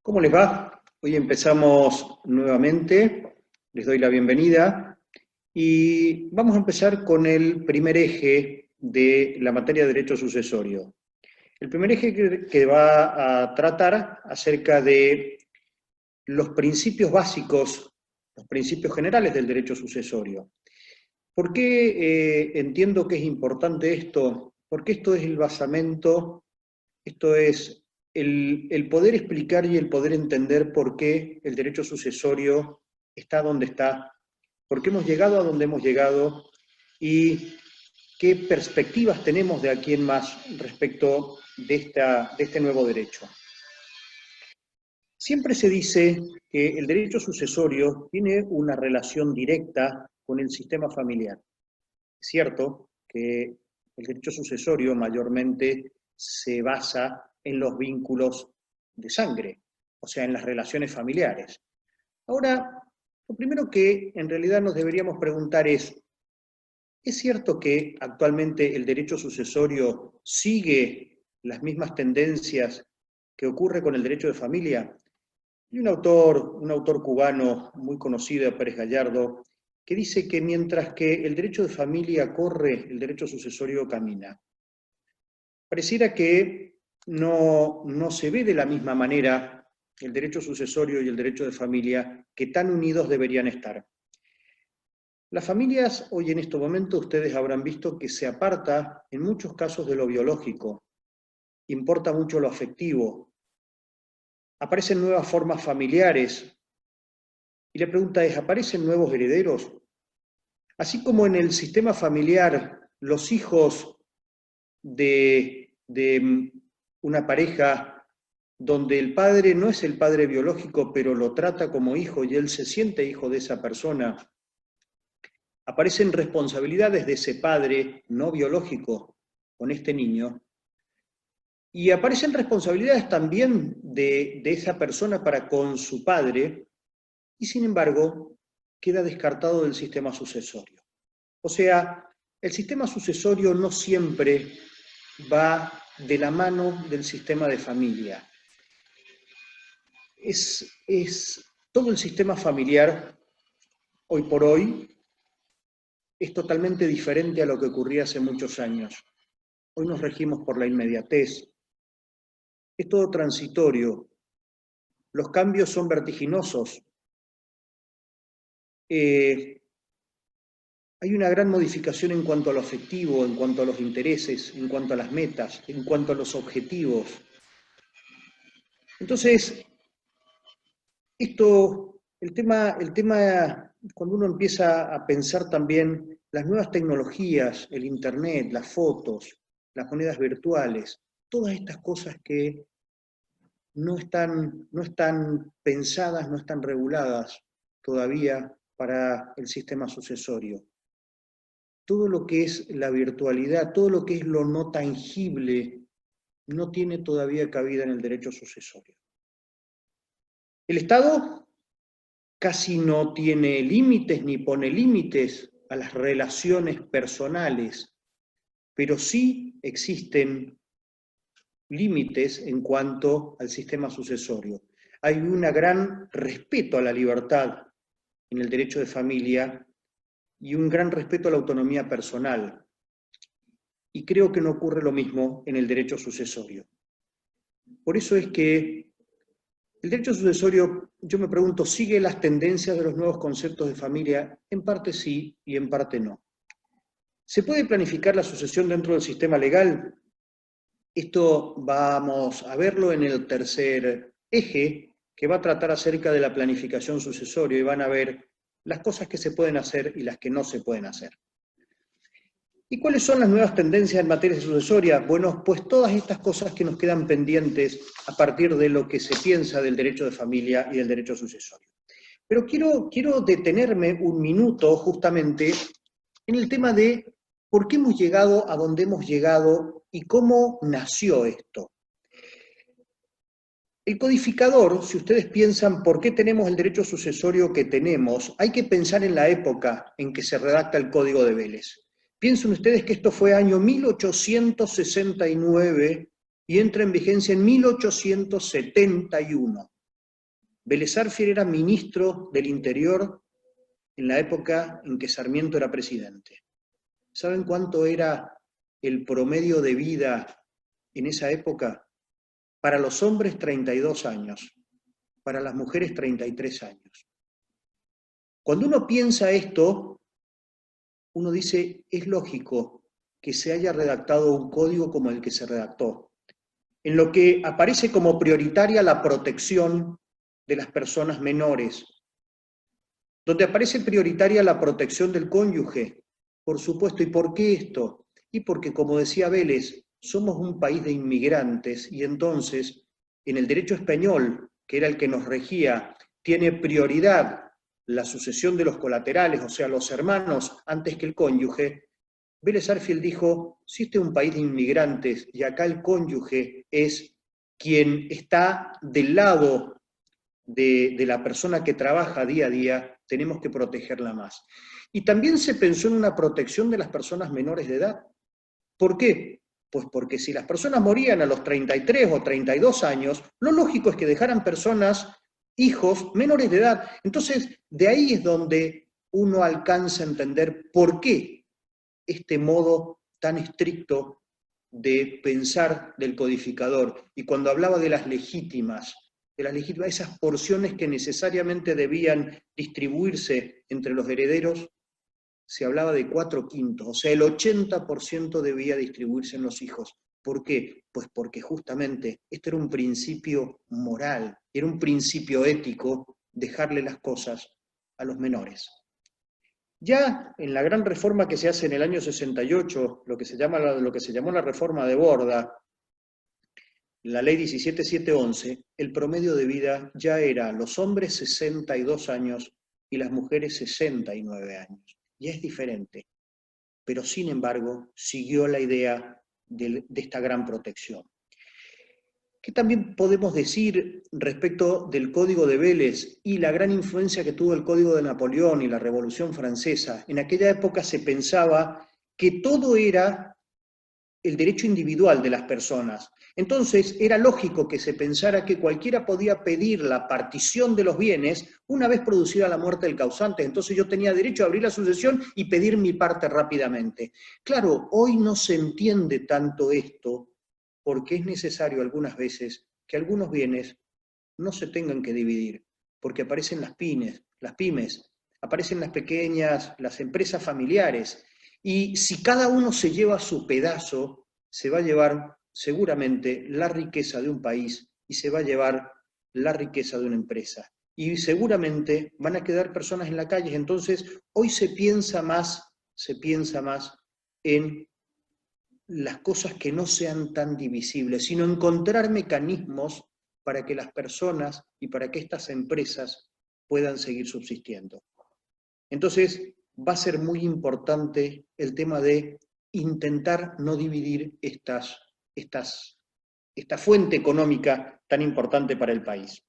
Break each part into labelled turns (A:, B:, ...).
A: ¿Cómo les va? Hoy empezamos nuevamente, les doy la bienvenida y vamos a empezar con el primer eje de la materia de derecho sucesorio. El primer eje que va a tratar acerca de los principios básicos, los principios generales del derecho sucesorio. ¿Por qué entiendo que es importante esto? Porque esto es el basamento, esto es el poder explicar y el poder entender por qué el derecho sucesorio está donde está, por qué hemos llegado a donde hemos llegado y qué perspectivas tenemos de aquí en más respecto de este nuevo derecho. Siempre se dice que el derecho sucesorio tiene una relación directa con el sistema familiar. Es cierto que el derecho sucesorio mayormente se basa en los vínculos de sangre, o sea, en las relaciones familiares. Ahora, lo primero que en realidad nos deberíamos preguntar ¿es cierto que actualmente el derecho sucesorio sigue las mismas tendencias que ocurre con el derecho de familia? Hay un autor cubano muy conocido, Pérez Gallardo, que dice que mientras que el derecho de familia corre, el derecho sucesorio camina. Pareciera que no se ve de la misma manera el derecho sucesorio y el derecho de familia, que tan unidos deberían estar. Las familias, hoy en este momento, ustedes habrán visto que se aparta en muchos casos de lo biológico, importa mucho lo afectivo, aparecen nuevas formas familiares, y la pregunta es, ¿aparecen nuevos herederos? Así como en el sistema familiar, los hijos de una pareja donde el padre no es el padre biológico, pero lo trata como hijo y él se siente hijo de esa persona, aparecen responsabilidades de ese padre no biológico con este niño, y aparecen responsabilidades también de esa persona para con su padre, y sin embargo queda descartado del sistema sucesorio. O sea, el sistema sucesorio no siempre va de la mano del sistema de familia. Todo el sistema familiar, hoy por hoy, es totalmente diferente a lo que ocurría hace muchos años. Hoy nos regimos por la inmediatez. Es todo transitorio. Los cambios son vertiginosos. Hay una gran modificación en cuanto a lo afectivo, en cuanto a los intereses, en cuanto a las metas, en cuanto a los objetivos. Entonces, el tema, cuando uno empieza a pensar también las nuevas tecnologías, el internet, las fotos, las monedas virtuales, todas estas cosas que no están pensadas, no están reguladas todavía para el sistema sucesorio. Todo lo que es la virtualidad, todo lo que es lo no tangible, no tiene todavía cabida en el derecho sucesorio. El Estado casi no tiene límites ni pone límites a las relaciones personales, pero sí existen límites en cuanto al sistema sucesorio. Hay un gran respeto a la libertad en el derecho de familia y un gran respeto a la autonomía personal. Y creo que no ocurre lo mismo en el derecho sucesorio. Por eso es que el derecho sucesorio, yo me pregunto, ¿sigue las tendencias de los nuevos conceptos de familia? En parte sí y en parte no. ¿Se puede planificar la sucesión dentro del sistema legal? Esto vamos a verlo en el tercer eje, que va a tratar acerca de la planificación sucesoria, y van a ver las cosas que se pueden hacer y las que no se pueden hacer. ¿Y cuáles son las nuevas tendencias en materia sucesoria? Bueno, pues todas estas cosas que nos quedan pendientes a partir de lo que se piensa del derecho de familia y del derecho sucesorio. Pero quiero detenerme un minuto justamente en el tema de por qué hemos llegado a donde hemos llegado y cómo nació esto. El codificador, si ustedes piensan por qué tenemos el derecho sucesorio que tenemos, hay que pensar en la época en que se redacta el Código de Vélez. Piensen ustedes que esto fue año 1869 y entra en vigencia en 1871. Vélez Sarsfield era ministro del Interior en la época en que Sarmiento era presidente. ¿Saben cuánto era el promedio de vida en esa época? Para los hombres 32 años, para las mujeres 33 años. Cuando uno piensa esto, uno dice, es lógico que se haya redactado un código como el que se redactó, en lo que aparece como prioritaria la protección de las personas menores, donde aparece prioritaria la protección del cónyuge, por supuesto. ¿Y por qué esto? Y porque, como decía Vélez, somos un país de inmigrantes y entonces, en el derecho español, que era el que nos regía, tiene prioridad la sucesión de los colaterales, o sea, los hermanos, antes que el cónyuge. Vélez Sarsfield dijo, si este es un país de inmigrantes y acá el cónyuge es quien está del lado de la persona que trabaja día a día, tenemos que protegerla más. Y también se pensó en una protección de las personas menores de edad. ¿Por qué? Pues porque si las personas morían a los 33 o 32 años, lo lógico es que dejaran personas, hijos, menores de edad. Entonces, de ahí es donde uno alcanza a entender por qué este modo tan estricto de pensar del codificador. Y cuando hablaba de las legítimas, esas porciones que necesariamente debían distribuirse entre los herederos, se hablaba de 4/5, o sea, el 80% debía distribuirse en los hijos. ¿Por qué? Pues porque justamente este era un principio moral, era un principio ético dejarle las cosas a los menores. Ya en la gran reforma que se hace en el año 68, lo que se llamó la reforma de Borda, la ley 17711, el promedio de vida ya era los hombres 62 años y las mujeres 69 años. Ya es diferente, pero sin embargo siguió la idea de esta gran protección. ¿Qué también podemos decir respecto del Código de Vélez y la gran influencia que tuvo el Código de Napoleón y la Revolución Francesa? En aquella época se pensaba que todo era el derecho individual de las personas. Entonces era lógico que se pensara que cualquiera podía pedir la partición de los bienes una vez producida la muerte del causante. Entonces yo tenía derecho a abrir la sucesión y pedir mi parte rápidamente. Claro, hoy no se entiende tanto esto porque es necesario algunas veces que algunos bienes no se tengan que dividir, porque aparecen las pymes, aparecen las pequeñas, las empresas familiares, y si cada uno se lleva su pedazo, se va a llevar seguramente la riqueza de un país y se va a llevar la riqueza de una empresa. Y seguramente van a quedar personas en la calle. Entonces, hoy se piensa más en las cosas que no sean tan divisibles, sino encontrar mecanismos para que las personas y para que estas empresas puedan seguir subsistiendo. Entonces, va a ser muy importante el tema de intentar no dividir esta fuente económica tan importante para el país.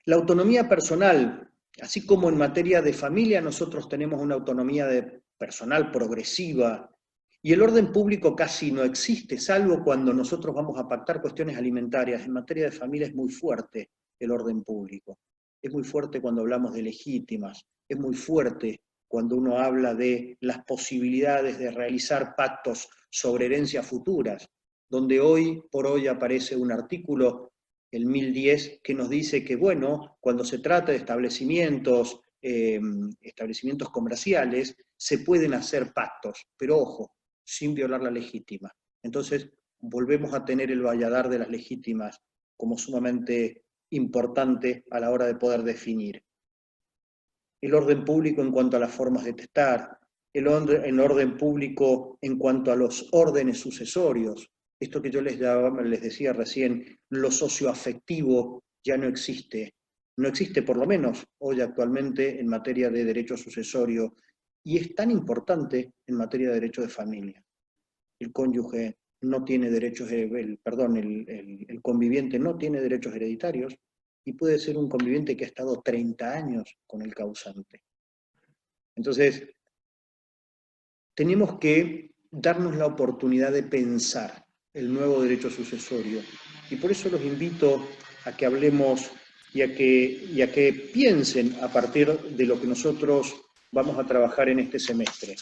A: La autonomía personal, así como en materia de familia nosotros tenemos una autonomía personal progresiva, y el orden público casi no existe, salvo cuando nosotros vamos a pactar cuestiones alimentarias. En materia de familia es muy fuerte el orden público. Es muy fuerte cuando hablamos de legítimas, es muy fuerte cuando uno habla de las posibilidades de realizar pactos sobre herencias futuras, donde hoy por hoy aparece un artículo, el 1010, que nos dice que, bueno, cuando se trata de establecimientos comerciales, se pueden hacer pactos, pero ojo, sin violar la legítima. Entonces, volvemos a tener el valladar de las legítimas como sumamente importante a la hora de poder definir. El orden público en cuanto a las formas de testar, el orden público en cuanto a los órdenes sucesorios. Esto que yo les decía recién, lo socioafectivo ya no existe. No existe, por lo menos hoy actualmente, en materia de derecho sucesorio, y es tan importante en materia de derecho de familia. El cónyuge no tiene derechos, el conviviente no tiene derechos hereditarios y puede ser un conviviente que ha estado 30 años con el causante. Entonces, tenemos que darnos la oportunidad de pensar el nuevo derecho sucesorio y por eso los invito a que hablemos y a que piensen a partir de lo que nosotros vamos a trabajar en este semestre.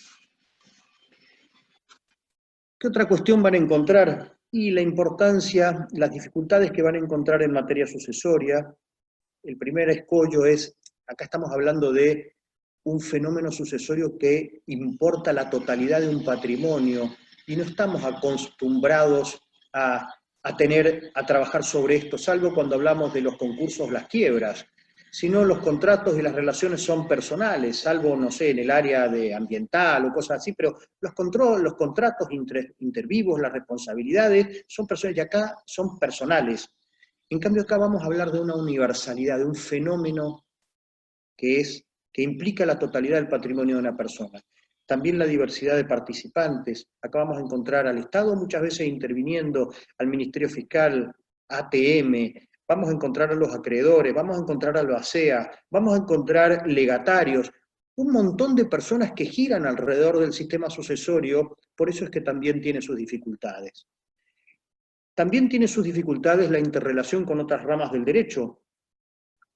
A: ¿Qué otra cuestión van a encontrar? Y la importancia, las dificultades que van a encontrar en materia sucesoria. El primer escollo es, acá estamos hablando de un fenómeno sucesorio que importa la totalidad de un patrimonio y no estamos acostumbrados a trabajar sobre esto, salvo cuando hablamos de los concursos, las quiebras, sino los contratos y las relaciones son personales, salvo, no sé, en el área de ambiental o cosas así, pero los contratos intervivos, las responsabilidades, son personales y acá son personales. En cambio, acá vamos a hablar de una universalidad, de un fenómeno que implica la totalidad del patrimonio de una persona. También la diversidad de participantes. Acá vamos a encontrar al Estado muchas veces interviniendo, al Ministerio Fiscal, ATM, vamos a encontrar a los acreedores, vamos a encontrar a los ASEA, vamos a encontrar legatarios, un montón de personas que giran alrededor del sistema sucesorio, por eso es que también tiene sus dificultades. También tiene sus dificultades la interrelación con otras ramas del derecho.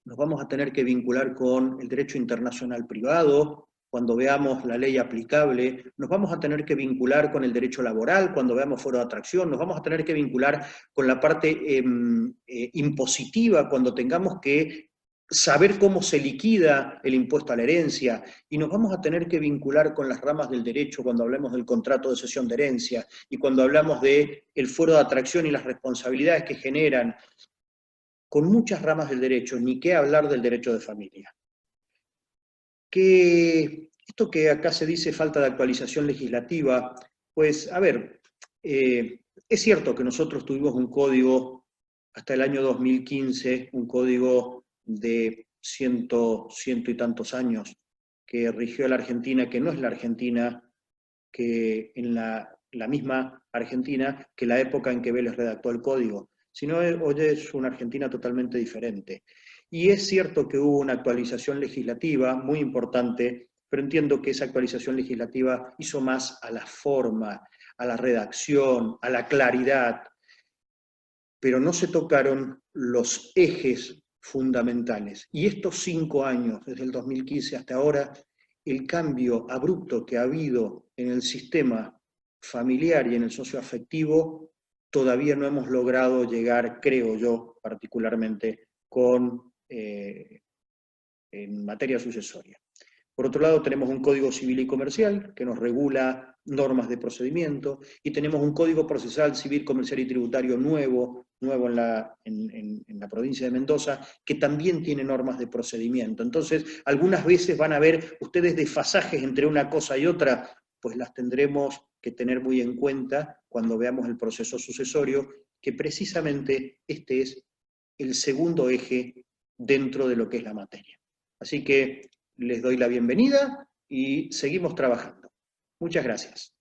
A: Nos vamos a tener que vincular con el derecho internacional privado, cuando veamos la ley aplicable, nos vamos a tener que vincular con el derecho laboral, cuando veamos foro de atracción, nos vamos a tener que vincular con la parte impositiva, cuando tengamos que saber cómo se liquida el impuesto a la herencia, y nos vamos a tener que vincular con las ramas del derecho cuando hablemos del contrato de cesión de herencia, y cuando hablamos del foro de atracción y las responsabilidades que generan, con muchas ramas del derecho, ni qué hablar del derecho de familia. Esto que acá se dice falta de actualización legislativa, pues, a ver, es cierto que nosotros tuvimos un código hasta el año 2015, un código de ciento y tantos años, que rigió a la Argentina, que no es la Argentina, que en la misma Argentina que la época en que Vélez redactó el código, sino hoy es una Argentina totalmente diferente. Y es cierto que hubo una actualización legislativa muy importante, pero entiendo que esa actualización legislativa hizo más a la forma, a la redacción, a la claridad, pero no se tocaron los ejes fundamentales. Y estos 5 años, desde el 2015 hasta ahora, el cambio abrupto que ha habido en el sistema familiar y en el socioafectivo, todavía no hemos logrado llegar, creo yo, particularmente, en materia sucesoria. Por otro lado, tenemos un Código Civil y Comercial que nos regula normas de procedimiento, y tenemos un Código Procesal Civil, Comercial y Tributario nuevo en la provincia de Mendoza, que también tiene normas de procedimiento. Entonces, algunas veces van a ver ustedes desfasajes entre una cosa y otra, pues las tendremos que tener muy en cuenta cuando veamos el proceso sucesorio, que precisamente este es el segundo eje dentro de lo que es la materia. Así que les doy la bienvenida y seguimos trabajando. Muchas gracias.